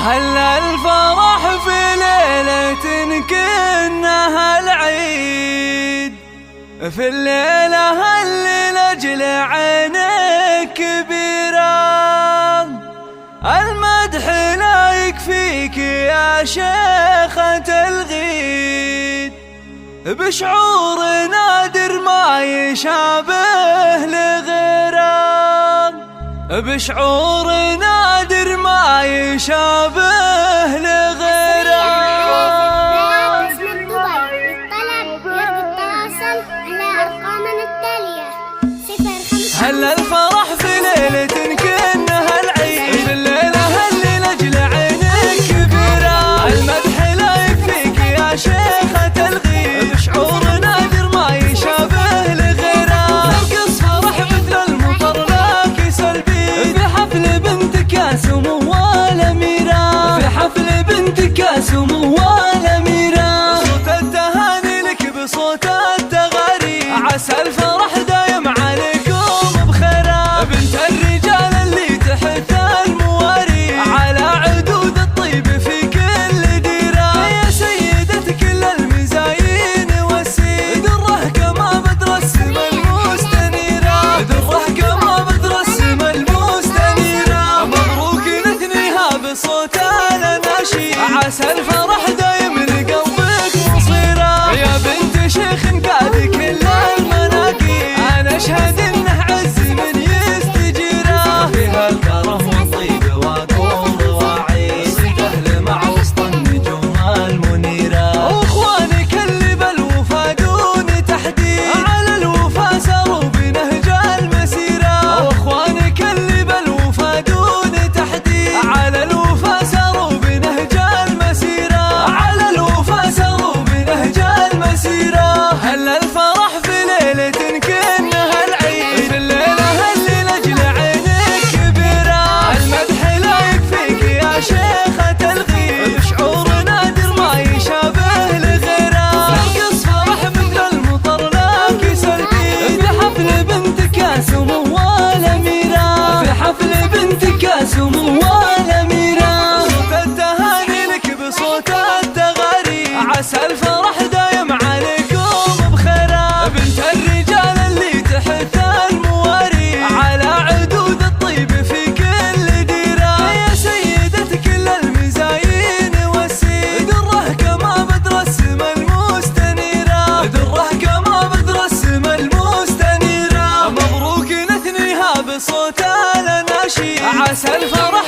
هلا الفرح في ليلة كأنها العيد، في الليلة اللي لأجل عينيك كبيرة. المدح لا يكفيك يا شيخة الغيد، بشعور نادر ما يشابه لغيره، بشعور نادر ما يشابه لغيره. هلا الفرح في ليلة كأنها العيد، في الليلة اللي لأجل عينيك كبيرة. المدح لا يكفيك يا شيخة الغيد، بشعور نادر ما يشابه لغيره. نرقص فرح مثل المطر لك سلبي، في حفل بنتك يا سمو والأميرة، في حفل بنتك يا سمو والأميرة. صوت التهاني لك بصوت التغاري، عسى الفرح دايم عليكم بخيره. بنت الرجال اللي تحت المواري، على عدود الطيب في كل ديره. يا سيدة كل المزايين والسيد، دره كما بدر السما المستنيرة، دره كما بدر السما المستنيرة. مبروك نثنيها بصوت الأناشيد، عسى الفرح دايم لقلبك مصيرة. يا بنت شيخ قاد كل المناكب، أنا أشهد إنه عز من يستجيره. فيها الكرم والطيب وأقول واعي، أهل مع وسط النجوم المنيرة. وإخوانك اللي بالوفا دون تحديد، على الوفا ساروا بنهج المسيرة. وإخوانك اللي بالوفا دون تحديد، على الوفا ساروا بنهج المسيرة، على الوفا ساروا بنهج المسيرة. هلا الفرح في ليلة كأنها العيد، في الليلة اللي لأجل عينيك كبيرة. المدح لا يكفيك يا شيخة الغيد، بشعور نادر ما يشابه لغيره. نرقص فرح مثل المطر لك سلبي، في حفل بنتك يا سمو والأميرة، في حفل بنتك يا سمو والأميرة. صوت التهاني لك بصوت التغاري، عسى الفرح دايم عليكم بخيره. بنت الرجال اللي تحت المواري، على عدود الطيب في كل ديره. يا سيدة كل المزايين والسيد، دره كما بدر السما المستنيرة، دره كما بدر السما المستنيرة. مبروك نثنيها بصوت الأناشيد، عسى الفرح